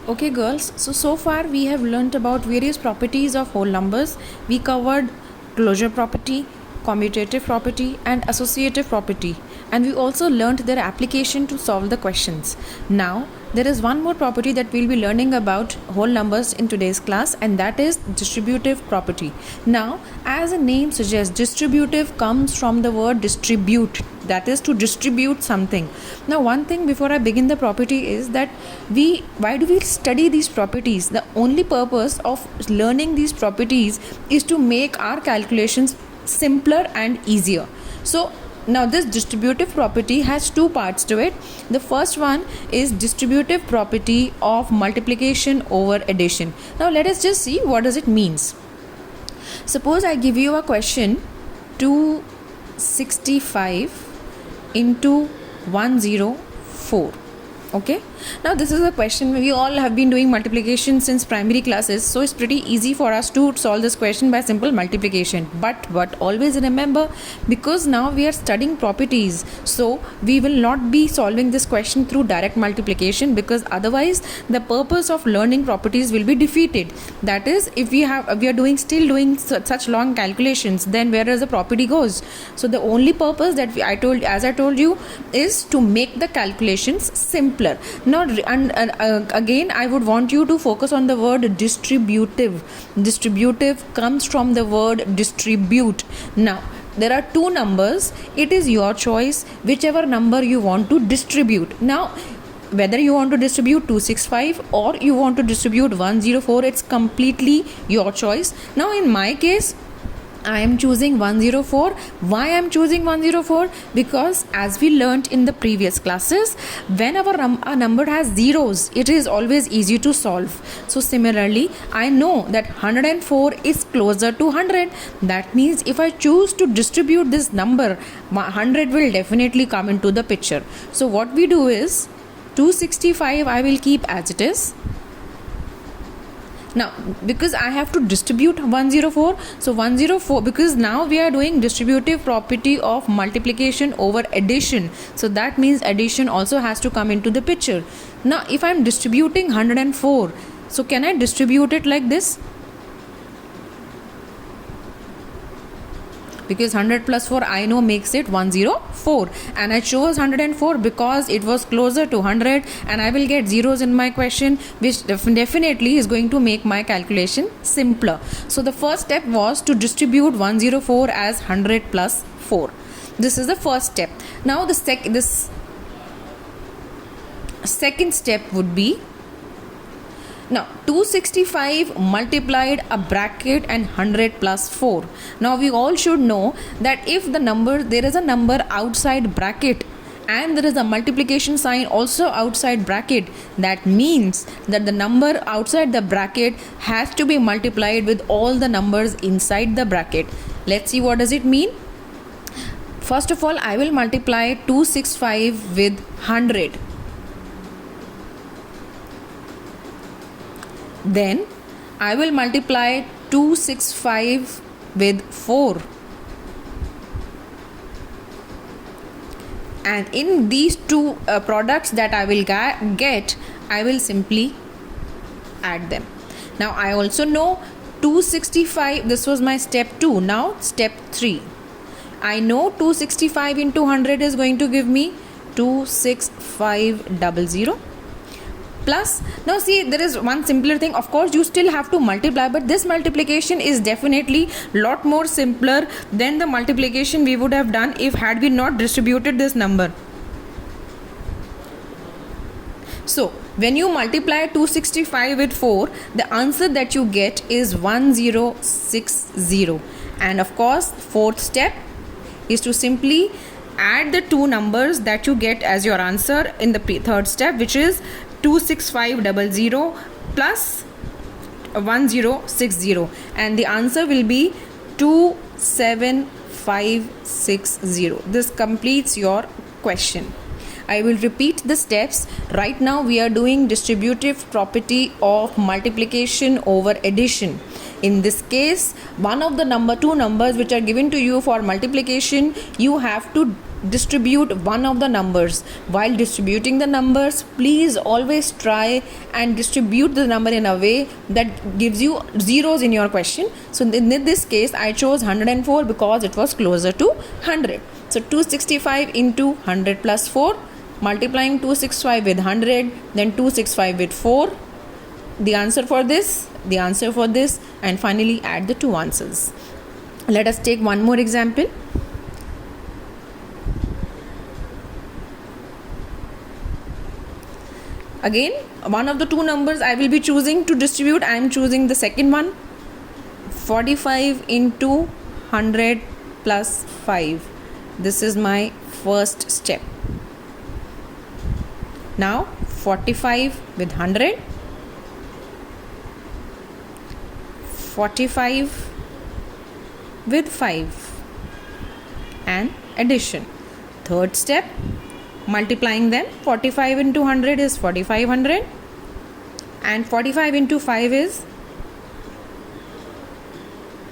Okay girls, so far we have learnt about various properties of whole numbers. We covered closure property, commutative property and associative property, and we also learnt their application to solve the questions. Now there is one more property that we'll be learning about whole numbers in today's class, and that is distributive property. Now, as the name suggests, distributive comes from the word distribute, that is to distribute something. Now one thing before I begin the property is that why do we study these properties? The only purpose of learning these properties is to make our calculations simpler and easier. So now this distributive property has two parts to it. The first one is distributive property of multiplication over addition. Now let us just see what does it means. Suppose I give you a question, 265 into 104. Okay, now this is a question. We all have been doing multiplication since primary classes, so it's pretty easy for us to solve this question by simple multiplication. But always remember, because now we are studying properties, so we will not be solving this question through direct multiplication, because otherwise the purpose of learning properties will be defeated. That is, if we are still doing such long calculations, then where does the property goes? So the only purpose that I told you is to make the calculations simpler. Now again I would want you to focus on the word distributive. Distributive comes from the word distribute. Now there are two numbers. It is your choice whichever number you want to distribute. Now whether you want to distribute 265 or you want to distribute 104, it's completely your choice. Now in my case, I am choosing 104. Why I am choosing 104? Because as we learnt in the previous classes, whenever a number has zeros, it is always easy to solve. So similarly, I know that 104 is closer to 100. That means if I choose to distribute this number, 100 will definitely come into the picture. So what we do is 265 I will keep as it is. Now because I have to distribute 104, so 104, because now we are doing distributive property of multiplication over addition, so that means addition also has to come into the picture. Now if I am distributing 104, so can I distribute it like this? Because 100 plus 4 I know makes it 104, and I chose 104 because it was closer to 100, and I will get zeros in my question, which definitely is going to make my calculation simpler. So the first step was to distribute 104 as 100 plus 4. This is the first step. Now the second step would be, now 265 multiplied a bracket and 100 plus 4. Now we all should know that if there is a number outside bracket and there is a multiplication sign also outside bracket, that means that the number outside the bracket has to be multiplied with all the numbers inside the bracket. Let's see what does it mean. First of all, I will multiply 265 with 100. Then I will multiply 265 with 4. And in these two products that I will get, I will simply add them. Now I also know 265, this was my step 2. Now step 3. I know 265 into 100 is going to give me 26500. Plus, now see, there is one simpler thing. Of course you still have to multiply, but this multiplication is definitely lot more simpler than the multiplication we would have done if had we not distributed this number. So when you multiply 265 with 4, the answer that you get is 1060. And of course fourth step is to simply add the two numbers that you get as your answer in the third step, which is 26500 plus 1060, and the answer will be 27560. This completes your question. I will repeat the steps. Right now we are doing distributive property of multiplication over addition. In this case, one of the two numbers which are given to you for multiplication, you have to distribute one of the numbers. While distributing the numbers, please always try and distribute the number in a way that gives you zeros in your question. So in this case, I chose 104 because it was closer to 100. So 265 into 100 plus 4, multiplying 265 with 100, then 265 with 4. The answer for this, and finally add the two answers. Let us take one more example. Again, one of the two numbers I will be choosing to distribute. I am choosing the second one. 45 into 100 plus 5. This is my first step. Now 45 with 100. 45 with 5 and addition. Third step, multiplying them. 45 into 100 is 4500 and 45 into 5 is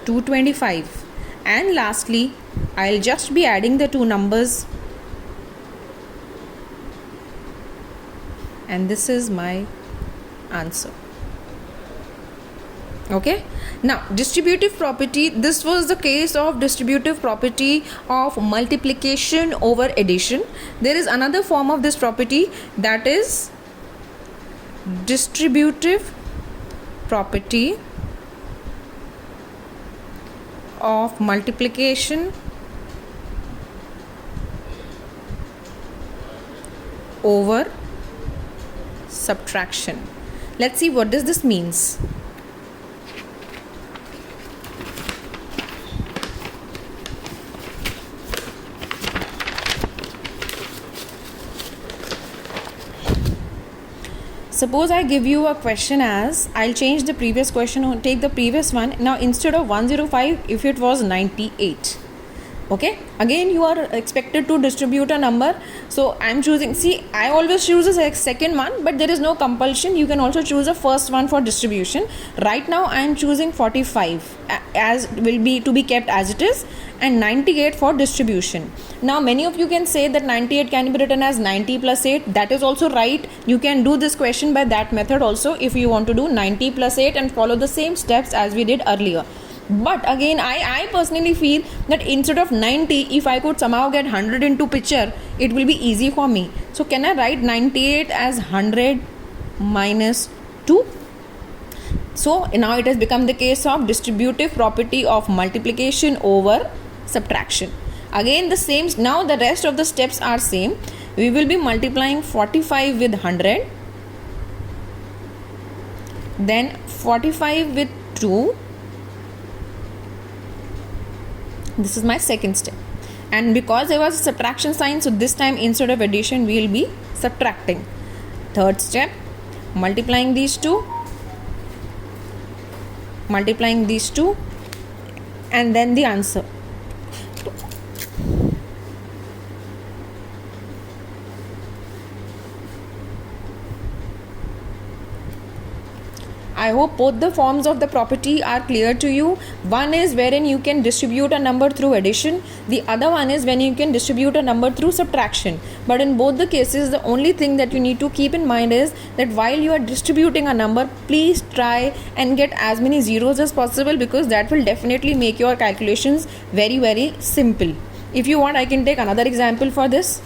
225. And lastly, I'll just be adding the two numbers, and this is my answer. Okay, now distributive property, this was the case of distributive property of multiplication over addition. There is another form of this property, that is distributive property of multiplication over subtraction. Let's see what does this means. Suppose I give you a question as, I'll change the previous question or take the previous one. Now instead of 105, if it was 98. Okay, again you are expected to distribute a number. So I'm choosing, see, I always choose the second one, but there is no compulsion. You can also choose the first one for distribution. Right now I am choosing 45 as will be to be kept as it is, and 98 for distribution. Now many of you can say that 98 can be written as 90 plus 8. That is also right. You can do this question by that method also if you want to do 90 plus 8 and follow the same steps as we did earlier. But again, I personally feel that instead of 90, if I could somehow get 100 into picture, it will be easy for me. So can I write 98 as 100 minus 2? So now it has become the case of distributive property of multiplication over subtraction. Again the same, now the rest of the steps are same. We will be multiplying 45 with 100, then 45 with 2. This is my second step, and because there was a subtraction sign, so this time instead of addition we will be subtracting. Third step, multiplying these two, and then the answer. I hope both the forms of the property are clear to you. One is wherein you can distribute a number through addition. The other one is when you can distribute a number through subtraction. But in both the cases, the only thing that you need to keep in mind is that while you are distributing a number, please try and get as many zeros as possible, because that will definitely make your calculations very, very simple. If you want, I can take another example for this.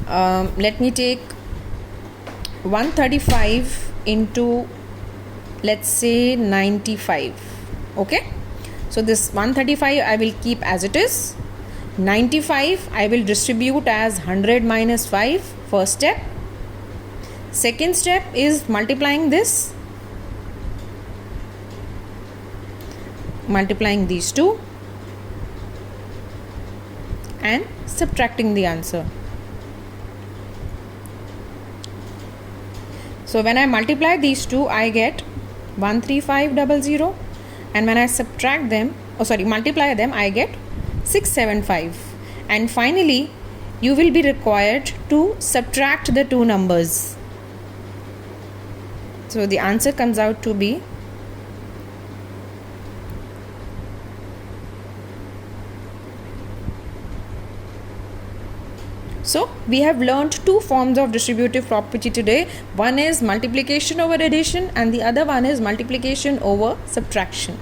Let me take 135 into, let's say, 95. Okay, so this 135 I will keep as it is. 95 I will distribute as 100 minus 5. First step. Second step is multiplying this, multiplying these two, and subtracting the answer. So when I multiply these two, I get 13500, and when I subtract them, multiply them, I get 675. And finally, you will be required to subtract the two numbers. So the answer comes out to be So we have learned two forms of distributive property today. One is multiplication over addition and the other one is multiplication over subtraction.